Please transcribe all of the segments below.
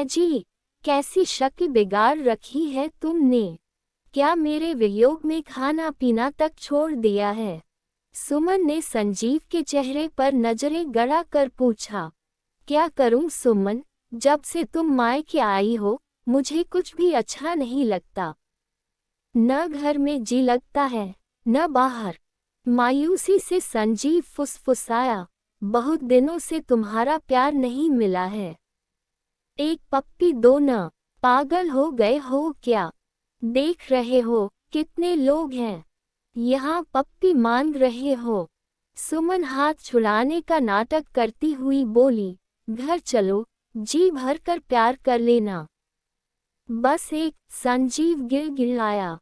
जी, कैसी शक्ल बिगाड़ रखी है तुमने। क्या मेरे वियोग में खाना पीना तक छोड़ दिया है? सुमन ने संजीव के चेहरे पर नजरें गड़ा कर पूछा। क्या करूं सुमन, जब से तुम मायके आई हो मुझे कुछ भी अच्छा नहीं लगता। न घर में जी लगता है न बाहर। मायूसी से संजीव फुसफुसाया। बहुत दिनों से तुम्हारा प्यार नहीं मिला है। एक पप्पी दो न। पागल हो गए हो क्या? देख रहे हो कितने लोग हैं, यहाँ पप्पी मांग रहे हो। सुमन हाथ छुड़ाने का नाटक करती हुई बोली, घर चलो, जी भर कर प्यार कर लेना। बस एक, संजीव गिड़गिड़ाया।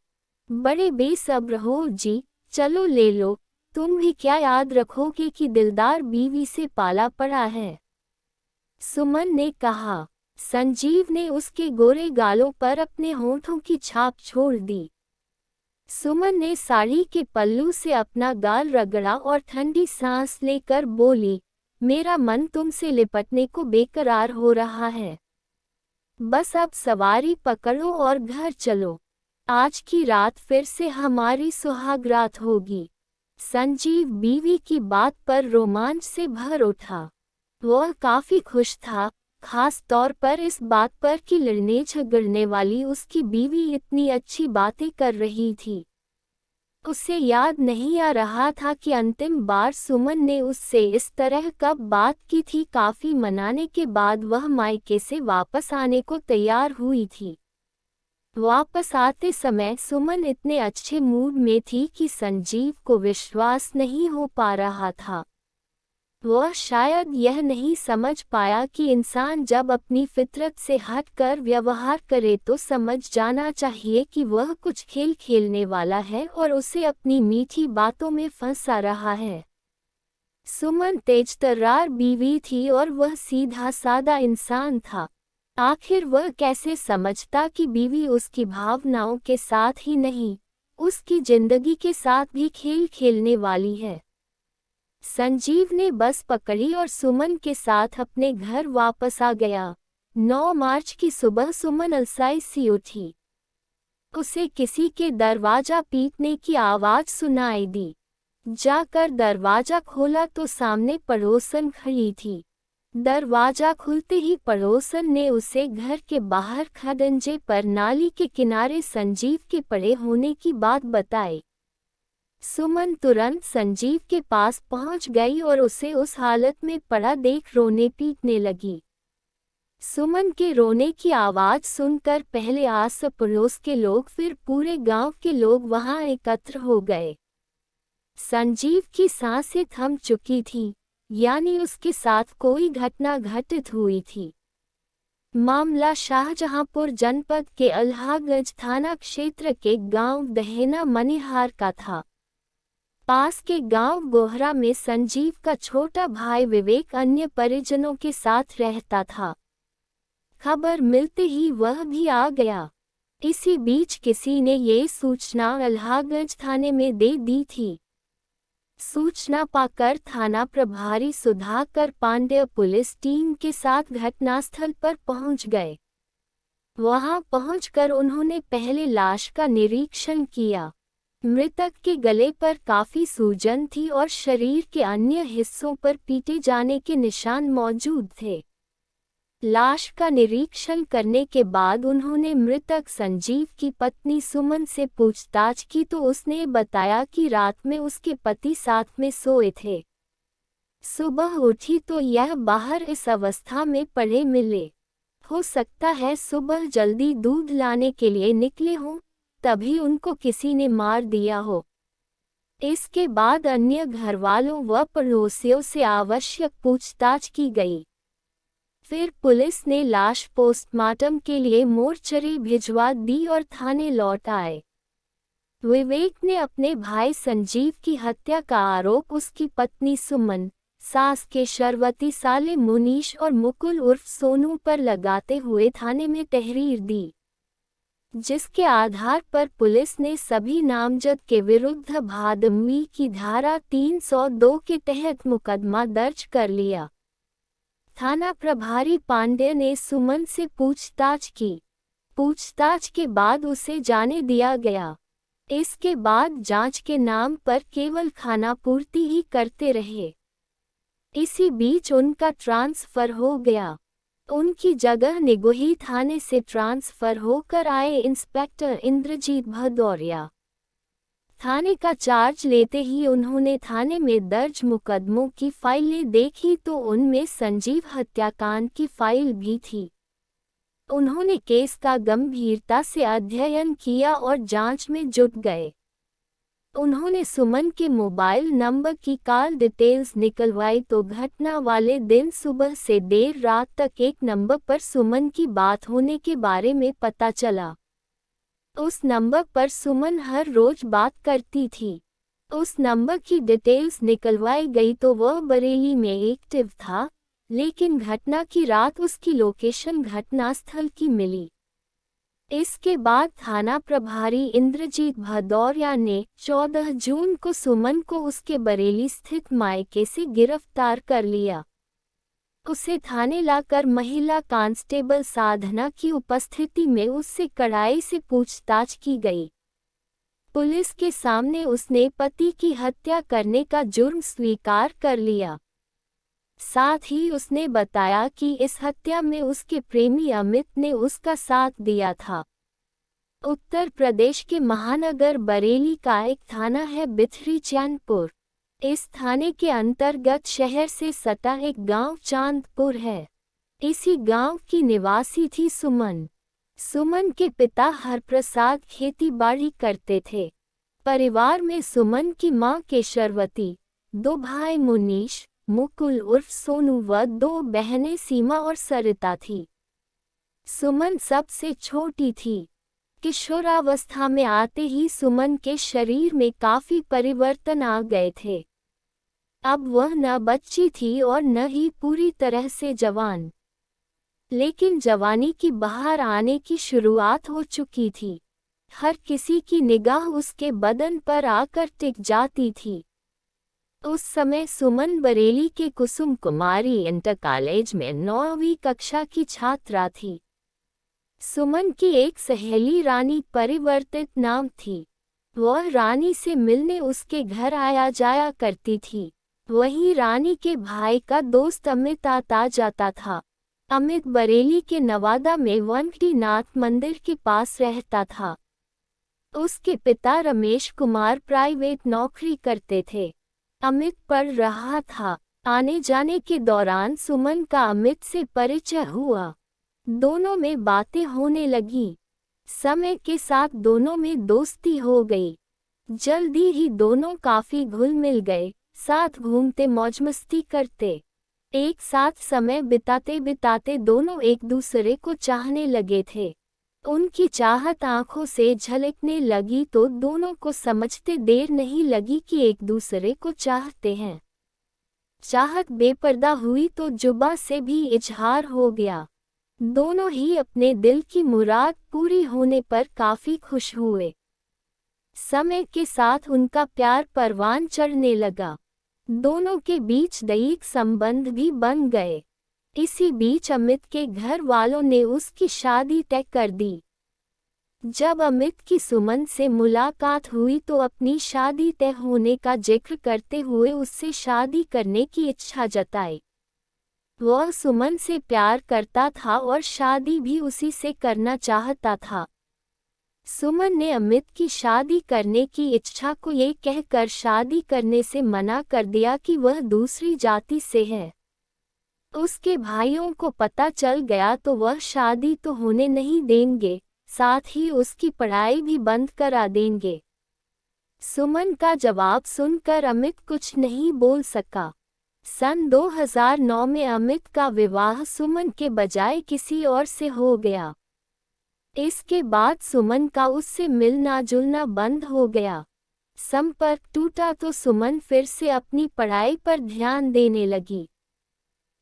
बड़े बेसब्र हो जी, चलो ले लो। तुम भी क्या याद रखोगे कि दिलदार बीवी से पाला पड़ा है? सुमन ने कहा। संजीव ने उसके गोरे गालों पर अपने होंठों की छाप छोड़ दी। सुमन ने साड़ी के पल्लू से अपना गाल रगड़ा और ठंडी सांस लेकर बोली, मेरा मन तुमसे लिपटने को बेकरार हो रहा है। बस अब सवारी पकड़ो और घर चलो। आज की रात फिर से हमारी सुहाग रात होगी। संजीव बीवी की बात पर रोमांच से भर उठा। वह काफी खुश था, खास तौर पर इस बात पर कि लड़ने झगड़ने वाली उसकी बीवी इतनी अच्छी बातें कर रही थी। उसे याद नहीं आ रहा था कि अंतिम बार सुमन ने उससे इस तरह कब बात की थी। काफी मनाने के बाद वह मायके से वापस आने को तैयार हुई थी। वापस आते समय सुमन इतने अच्छे मूड में थी कि संजीव को विश्वास नहीं हो पा रहा था। वह शायद यह नहीं समझ पाया कि इंसान जब अपनी फितरत से हटकर व्यवहार करे तो समझ जाना चाहिए कि वह कुछ खेल खेलने वाला है और उसे अपनी मीठी बातों में फंसा रहा है। सुमन तेजतर्रार बीवी थी और वह सीधा सादा इंसान था। आखिर वह कैसे समझता कि बीवी उसकी भावनाओं के साथ ही नहीं, उसकी जिंदगी के साथ भी खेल खेलने वाली है। संजीव ने बस पकड़ी और सुमन के साथ अपने घर वापस आ गया। 9 मार्च की सुबह सुमन अलसाई सी उठी। उसे किसी के दरवाजा पीटने की आवाज सुनाई दी। जाकर दरवाजा खोला तो सामने पड़ोसन खड़ी थी। दरवाजा खुलते ही पड़ोसन ने उसे घर के बाहर खड़ंजे पर नाली के किनारे संजीव के पड़े होने की बात बताई। सुमन तुरंत संजीव के पास पहुंच गई और उसे उस हालत में पड़ा देख रोने पीटने लगी। सुमन के रोने की आवाज सुनकर पहले आस पड़ोस के लोग फिर पूरे गांव के लोग वहां एकत्र हो गए। संजीव की सांसें थम चुकी थीं, यानी उसके साथ कोई घटना घटित हुई थी। मामला शाहजहांपुर जनपद के अल्हागंज थाना क्षेत्र के गांव दहेना मनिहार का था। पास के गांव गोहरा में संजीव का छोटा भाई विवेक अन्य परिजनों के साथ रहता था। खबर मिलते ही वह भी आ गया। इसी बीच किसी ने ये सूचना अल्हागंज थाने में दे दी थी। सूचना पाकर थाना प्रभारी सुधाकर पांडेय पुलिस टीम के साथ घटनास्थल पर पहुंच गए। वहां पहुंचकर उन्होंने पहले लाश का निरीक्षण किया। मृतक के गले पर काफी सूजन थी और शरीर के अन्य हिस्सों पर पीटे जाने के निशान मौजूद थे। लाश का निरीक्षण करने के बाद उन्होंने मृतक संजीव की पत्नी सुमन से पूछताछ की तो उसने बताया कि रात में उसके पति साथ में सोए थे। सुबह उठी तो यह बाहर इस अवस्था में पड़े मिले। हो सकता है सुबह जल्दी दूध लाने के लिए निकले हों, तभी उनको किसी ने मार दिया हो। इसके बाद अन्य घरवालों व पड़ोसियों से आवश्यक पूछताछ की गई। फिर पुलिस ने लाश पोस्टमार्टम के लिए मोर्चरी भिजवा दी और थाने लौट आए। विवेक ने अपने भाई संजीव की हत्या का आरोप उसकी पत्नी सुमन, सास के शरवती साले मुनीश और मुकुल उर्फ सोनू पर लगाते हुए थाने में तहरीर दी, जिसके आधार पर पुलिस ने सभी नामजद के विरुद्ध भादमवी की धारा 302 के तहत मुकदमा दर्ज कर लिया। थाना प्रभारी पांडे ने सुमन से पूछताछ की। पूछताछ के बाद उसे जाने दिया गया। इसके बाद जांच के नाम पर केवल खानापूर्ति ही करते रहे। इसी बीच उनका ट्रांसफर हो गया। उनकी जगह निगोही थाने से ट्रांसफर होकर आए इंस्पेक्टर इंद्रजीत भदौरिया। थाने का चार्ज लेते ही उन्होंने थाने में दर्ज मुकदमों की फाइलें देखी तो उनमें संजीव हत्याकांड की फाइल भी थी। उन्होंने केस का गंभीरता से अध्ययन किया और जांच में जुट गए। उन्होंने सुमन के मोबाइल नंबर की कॉल डिटेल्स निकलवाई तो घटना वाले दिन सुबह से देर रात तक एक नंबर पर सुमन की बात होने के बारे में पता चला। उस नंबर पर सुमन हर रोज बात करती थी। उस नंबर की डिटेल्स निकलवाई गई तो वह बरेली में एक्टिव था, लेकिन घटना की रात उसकी लोकेशन घटनास्थल की मिली। इसके बाद थाना प्रभारी इंद्रजीत भदौरिया ने 14 जून को सुमन को उसके बरेली स्थित मायके से गिरफ्तार कर लिया। उसे थाने लाकर महिला कांस्टेबल साधना की उपस्थिति में उससे कड़ाई से पूछताछ की गई। पुलिस के सामने उसने पति की हत्या करने का जुर्म स्वीकार कर लिया। साथ ही उसने बताया कि इस हत्या में उसके प्रेमी अमित ने उसका साथ दिया था। उत्तर प्रदेश के महानगर बरेली का एक थाना है बिथरी चैनपुर। इस थाने के अंतर्गत शहर से सटा एक गांव चांदपुर है। इसी गांव की निवासी थी सुमन। सुमन के पिता हरप्रसाद खेती बाड़ी करते थे। परिवार में सुमन की मां केशरवती, 2 भाई मुनीश, मुकुल उर्फ सोनू व 2 बहनें सीमा और सरिता थी। सुमन सबसे छोटी थी। किशोरावस्था में आते ही सुमन के शरीर में काफी परिवर्तन आ गए थे। अब वह न बच्ची थी और न ही पूरी तरह से जवान, लेकिन जवानी की बहार आने की शुरुआत हो चुकी थी। हर किसी की निगाह उसके बदन पर आकर टिक जाती थी। उस समय सुमन बरेली के कुसुम कुमारी इंटर कॉलेज में 9वीं कक्षा की छात्रा थी। सुमन की एक सहेली रानी परिवर्तित नाम थी। वह रानी से मिलने उसके घर आया जाया करती थी। वहीं रानी के भाई का दोस्त अमित आता जाता था। अमित बरेली के नवादा में वंकटीनाथ मंदिर के पास रहता था। उसके पिता रमेश कुमार प्राइवेट नौकरी करते थे। अमित पढ़ रहा था। आने जाने के दौरान सुमन का अमित से परिचय हुआ। दोनों में बातें होने लगी। समय के साथ दोनों में दोस्ती हो गई। जल्दी ही दोनों काफी घुल मिल गए। साथ घूमते मौज मस्ती करते। एक साथ समय बिताते बिताते दोनों एक दूसरे को चाहने लगे थे। उनकी चाहत आंखों से झलकने लगी तो दोनों को समझते देर नहीं लगी कि एक दूसरे को चाहते हैं। चाहत बेपर्दा हुई तो जुबां से भी इजहार हो गया। दोनों ही अपने दिल की मुराद पूरी होने पर काफी खुश हुए। समय के साथ उनका प्यार परवान चढ़ने लगा। दोनों के बीच दैहिक संबंध भी बन गए। इसी बीच अमित के घर वालों ने उसकी शादी तय कर दी। जब अमित की सुमन से मुलाकात हुई तो अपनी शादी तय होने का जिक्र करते हुए उससे शादी करने की इच्छा जताई। वह सुमन से प्यार करता था और शादी भी उसी से करना चाहता था। सुमन ने अमित की शादी करने की इच्छा को ये कहकर शादी करने से मना कर दिया कि वह दूसरी जाति से है। उसके भाइयों को पता चल गया तो वह शादी तो होने नहीं देंगे, साथ ही उसकी पढ़ाई भी बंद करा देंगे। सुमन का जवाब सुनकर अमित कुछ नहीं बोल सका। सन 2009 में अमित का विवाह सुमन के बजाय किसी और से हो गया। इसके बाद सुमन का उससे मिलना जुलना बंद हो गया। संपर्क टूटा तो सुमन फिर से अपनी पढ़ाई पर ध्यान देने लगी।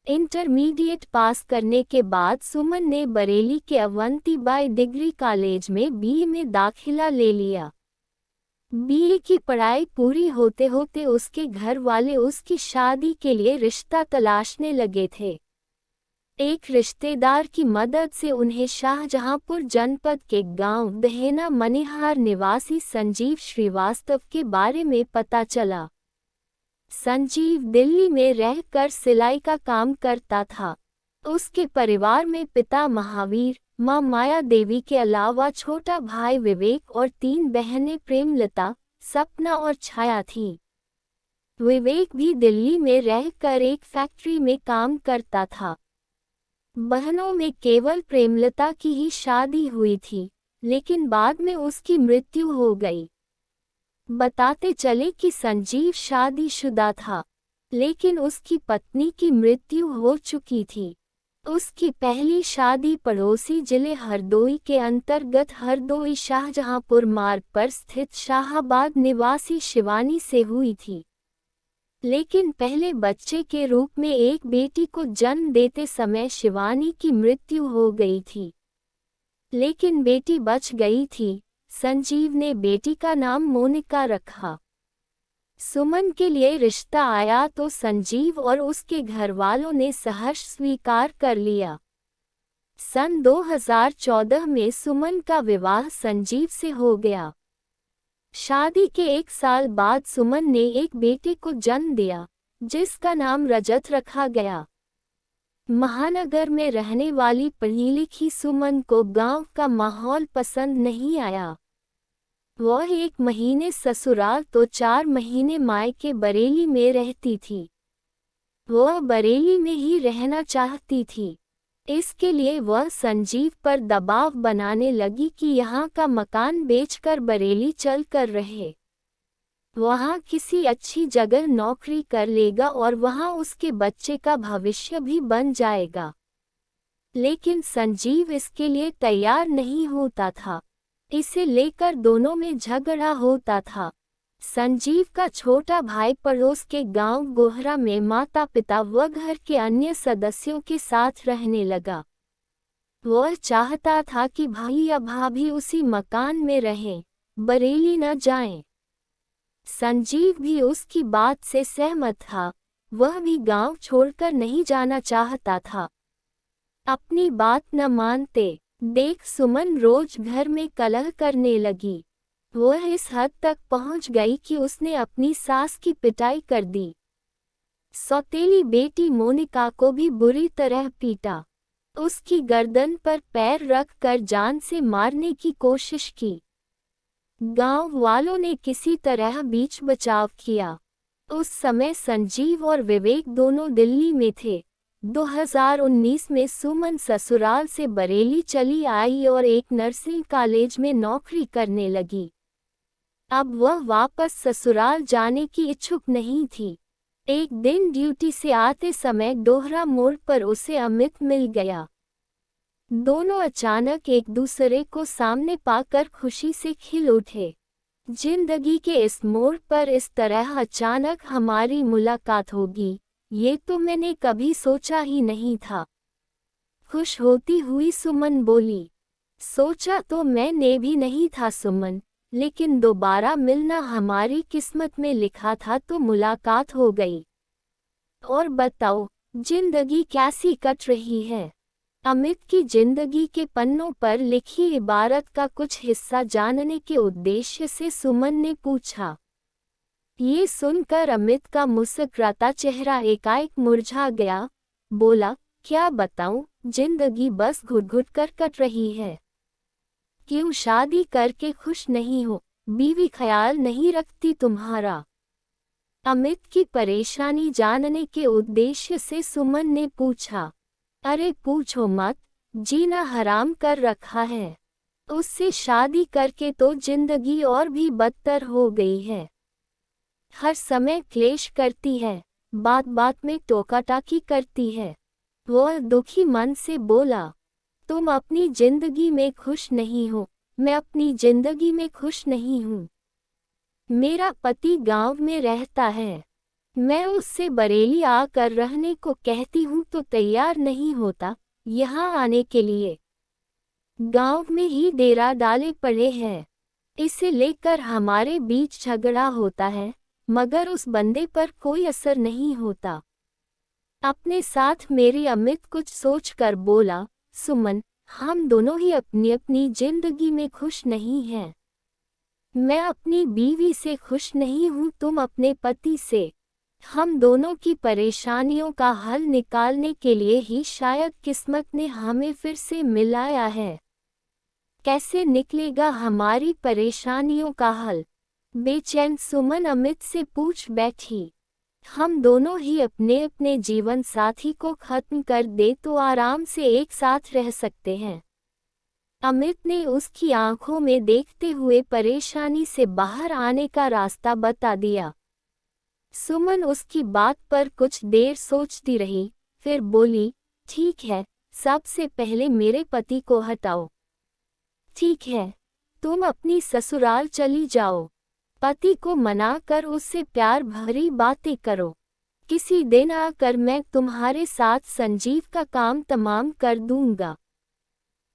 इंटरमीडिएट पास करने के बाद सुमन ने बरेली के अवंतीबाई डिग्री कॉलेज में बीए में दाखिला ले लिया। बीए की पढ़ाई पूरी होते होते उसके घर वाले उसकी शादी के लिए रिश्ता तलाशने लगे थे। एक रिश्तेदार की मदद से उन्हें शाहजहांपुर जनपद के गांव दहेना मनिहार निवासी संजीव श्रीवास्तव के बारे में पता चला। संजीव दिल्ली में रहकर सिलाई का काम करता था। उसके परिवार में पिता महावीर, मां माया देवी के अलावा छोटा भाई विवेक और 3 बहनें प्रेमलता, सपना और छाया थी। विवेक भी दिल्ली में रहकर एक फैक्ट्री में काम करता था। बहनों में केवल प्रेमलता की ही शादी हुई थी, लेकिन बाद में उसकी मृत्यु हो गई। बताते चले कि संजीव शादीशुदा था, लेकिन उसकी पत्नी की मृत्यु हो चुकी थी। उसकी पहली शादी पड़ोसी जिले हरदोई के अंतर्गत हरदोई शाहजहांपुर मार्ग पर स्थित शाहाबाद निवासी शिवानी से हुई थी, लेकिन पहले बच्चे के रूप में एक बेटी को जन्म देते समय शिवानी की मृत्यु हो गई थी, लेकिन बेटी बच गई थी। संजीव ने बेटी का नाम मोनिका रखा। सुमन के लिए रिश्ता आया तो संजीव और उसके घरवालों ने सहर्ष स्वीकार कर लिया। सन 2014 में सुमन का विवाह संजीव से हो गया। शादी के 1 साल बाद सुमन ने एक बेटे को जन्म दिया, जिसका नाम रजत रखा गया। महानगर में रहने वाली पढ़ी लिखी सुमन को गांव का माहौल पसंद नहीं आया। वह 1 महीने ससुराल तो 4 महीने मायके बरेली में रहती थी। वह बरेली में ही रहना चाहती थी। इसके लिए वह संजीव पर दबाव बनाने लगी कि यहाँ का मकान बेचकर बरेली चल कर रहे। वहाँ किसी अच्छी जगह नौकरी कर लेगा और वहाँ उसके बच्चे का भविष्य भी बन जाएगा। लेकिन संजीव इसके लिए तैयार नहीं होता था। इसे लेकर दोनों में झगड़ा होता था। संजीव का छोटा भाई पड़ोस के गांव गोहरा में माता पिता व घर के अन्य सदस्यों के साथ रहने लगा। वह चाहता था कि भाई या भाभी उसी मकान में रहें, बरेली न जाएं। संजीव भी उसकी बात से सहमत था। वह भी गांव छोड़कर नहीं जाना चाहता था। अपनी बात न मानते देख सुमन रोज घर में कलह करने लगी। वह इस हद तक पहुंच गई कि उसने अपनी सास की पिटाई कर दी। सौतेली बेटी मोनिका को भी बुरी तरह पीटा। उसकी गर्दन पर पैर रख कर जान से मारने की कोशिश की। गांव वालों ने किसी तरह बीच बचाव किया। उस समय संजीव और विवेक दोनों दिल्ली में थे। 2019 में सुमन ससुराल से बरेली चली आई और एक नर्सिंग कॉलेज में नौकरी करने लगी। अब वह वापस ससुराल जाने की इच्छुक नहीं थी। एक दिन ड्यूटी से आते समय डोहरा मोड़ पर उसे अमित मिल गया। दोनों अचानक एक दूसरे को सामने पाकर खुशी से खिल उठे। जिंदगी के इस मोड़ पर इस तरह अचानक हमारी मुलाकात होगी, ये तो मैंने कभी सोचा ही नहीं था। खुश होती हुई सुमन बोली। सोचा तो मैंने भी नहीं था सुमन, लेकिन दोबारा मिलना हमारी किस्मत में लिखा था तो मुलाकात हो गई। और बताओ, जिंदगी कैसी कट रही है? अमित की जिंदगी के पन्नों पर लिखी इबारत का कुछ हिस्सा जानने के उद्देश्य से सुमन ने पूछा। ये सुनकर अमित का मुस्कुराता चेहरा एकाएक मुरझा गया। बोला, क्या बताऊं, जिंदगी बस घुट-घुट कर कट रही है। क्यों शादी करके खुश नहीं हो? बीवी ख्याल नहीं रखती तुम्हारा? अमित की परेशानी जानने के उद्देश्य से सुमन ने पूछा। अरे पूछो मत, जीना हराम कर रखा है। उससे शादी करके तो जिंदगी और भी बदतर हो गई है। हर समय क्लेश करती है, बात बात में टोका-टाकी करती है। वह दुखी मन से बोला, तुम अपनी जिंदगी में खुश नहीं हो, मैं अपनी जिंदगी में खुश नहीं हूँ। मेरा पति गांव में रहता है। मैं उससे बरेली आकर रहने को कहती हूँ तो तैयार नहीं होता यहाँ आने के लिए। गांव में ही डेरा डाले पड़े हैं। इसे लेकर हमारे बीच झगड़ा होता है, मगर उस बंदे पर कोई असर नहीं होता। अपने साथ मेरी अमित कुछ सोचकर बोला, सुमन, हम दोनों ही अपनी अपनी जिंदगी में खुश नहीं हैं। मैं अपनी बीवी से खुश नहीं हूँ, तुम अपने पति से। हम दोनों की परेशानियों का हल निकालने के लिए ही शायद किस्मत ने हमें फिर से मिलाया है। कैसे निकलेगा हमारी परेशानियों का हल? बेचैन सुमन अमित से पूछ बैठी। हम दोनों ही अपने अपने जीवन साथी को खत्म कर दे तो आराम से एक साथ रह सकते हैं। अमित ने उसकी आंखों में देखते हुए परेशानी से बाहर आने का रास्ता बता दिया। सुमन उसकी बात पर कुछ देर सोचती रही, फिर बोली, ठीक है, सबसे पहले मेरे पति को हटाओ। ठीक है, तुम अपनी ससुराल चली जाओ। पति को मना कर उससे प्यार भरी बातें करो। किसी दिन आकर मैं तुम्हारे साथ संजीव का काम तमाम कर दूंगा।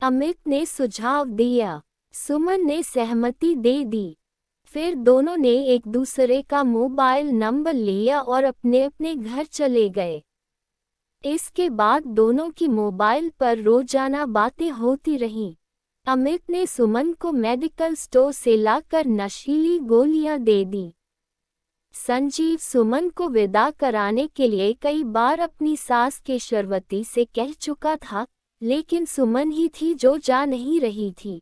अमित ने सुझाव दिया। सुमन ने सहमति दे दी। फिर दोनों ने एक दूसरे का मोबाइल नंबर लिया और अपने अपने घर चले गए। इसके बाद दोनों की मोबाइल पर रोजाना बातें होती रहीं। अमित ने सुमन को मेडिकल स्टोर से लाकर नशीली गोलियां दे दी। संजीव सुमन को विदा कराने के लिए कई बार अपनी सास केशवती से कह चुका था, लेकिन सुमन ही थी जो जा नहीं रही थी।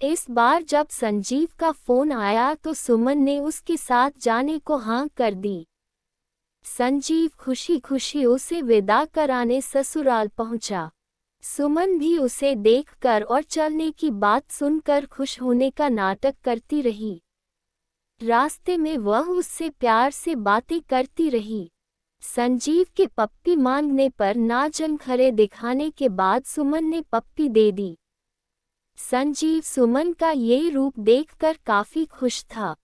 इस बार जब संजीव का फोन आया तो सुमन ने उसके साथ जाने को हाँ कर दी। संजीव खुशी खुशी उसे विदा कराने ससुराल पहुंचा। सुमन भी उसे देखकर और चलने की बात सुनकर खुश होने का नाटक करती रही। रास्ते में वह उससे प्यार से बातें करती रही। संजीव के पप्पी मांगने पर नाचन खरे दिखाने के बाद सुमन ने पप्पी दे दी। संजीव सुमन का ये रूप देखकर काफी खुश था,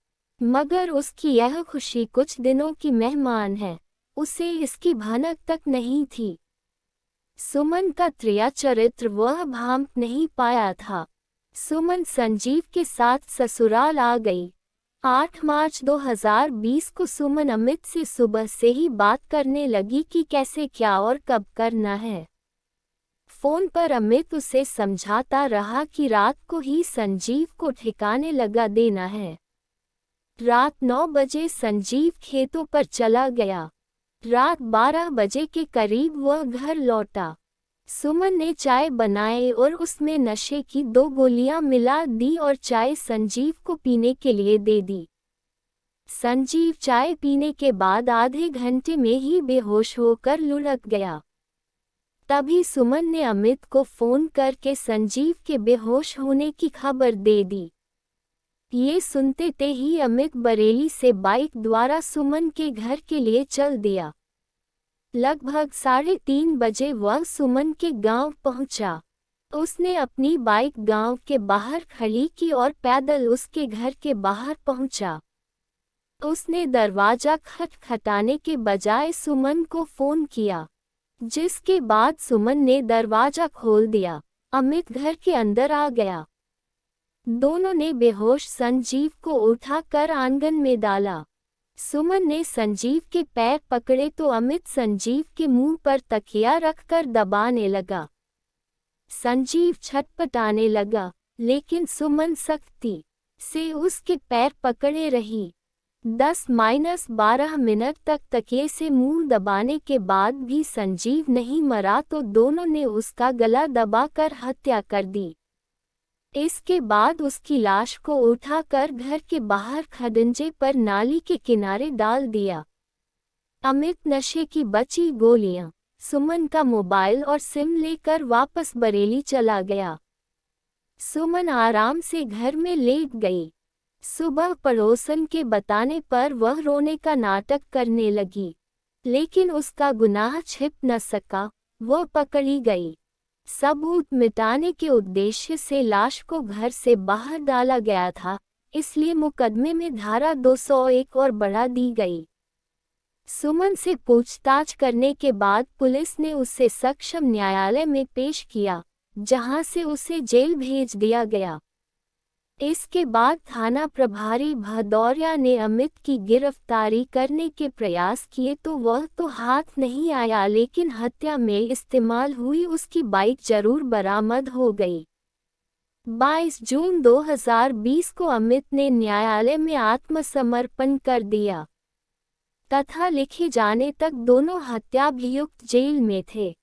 मगर उसकी यह खुशी कुछ दिनों की मेहमान है, उसे इसकी भनक तक नहीं थी। सुमन का त्रिया चरित्र वह भांप नहीं पाया था। सुमन संजीव के साथ ससुराल आ गई। 8 मार्च 2020 को सुमन अमित से सुबह से ही बात करने लगी कि कैसे क्या और कब करना है। फोन पर अमित उसे समझाता रहा कि रात को ही संजीव को ठिकाने लगा देना है। रात 9 बजे संजीव खेतों पर चला गया। रात 12 बजे के करीब वह घर लौटा। सुमन ने चाय बनाई और उसमें नशे की 2 गोलियां मिला दी और चाय संजीव को पीने के लिए दे दी। संजीव चाय पीने के बाद आधे घंटे में ही बेहोश होकर लुढ़क गया। तभी सुमन ने अमित को फोन करके संजीव के बेहोश होने की खबर दे दी। ये सुनते ही अमित बरेली से बाइक द्वारा सुमन के घर के लिए चल दिया। लगभग 3:30 बजे वह सुमन के गांव पहुंचा। उसने अपनी बाइक गांव के बाहर खड़ी की और पैदल उसके घर के बाहर पहुंचा। उसने दरवाजा खटखटाने के बजाय सुमन को फोन किया, जिसके बाद सुमन ने दरवाजा खोल दिया। अमित घर के अंदर आ गया। दोनों ने बेहोश संजीव को उठाकर आंगन में डाला। सुमन ने संजीव के पैर पकड़े तो अमित संजीव के मुंह पर तकिया रखकर दबाने लगा। संजीव छटपटाने लगा, लेकिन सुमन सख्ती से उसके पैर पकड़े रही। 10-12 मिनट तक तकिए से मुंह दबाने के बाद भी संजीव नहीं मरा तो दोनों ने उसका गला दबाकर हत्या कर दी। इसके बाद उसकी लाश को उठाकर घर के बाहर खड़ंजे पर नाली के किनारे डाल दिया। अमित नशे की बची गोलियां, सुमन का मोबाइल और सिम लेकर वापस बरेली चला गया। सुमन आराम से घर में लेट गई। सुबह पड़ोसन के बताने पर वह रोने का नाटक करने लगी, लेकिन उसका गुनाह छिप न सका, वह पकड़ी गई। सबूत मिटाने के उद्देश्य से लाश को घर से बाहर डाला गया था, इसलिए मुकदमे में धारा 201 और बढ़ा दी गई। सुमन से पूछताछ करने के बाद पुलिस ने उसे सक्षम न्यायालय में पेश किया, जहां से उसे जेल भेज दिया गया। इसके बाद थाना प्रभारी भदौरिया ने अमित की गिरफ्तारी करने के प्रयास किए तो वह तो हाथ नहीं आया, लेकिन हत्या में इस्तेमाल हुई उसकी बाइक जरूर बरामद हो गई। 22 जून 2020 को अमित ने न्यायालय में आत्मसमर्पण कर दिया तथा लिखे जाने तक दोनों हत्याभियुक्त जेल में थे।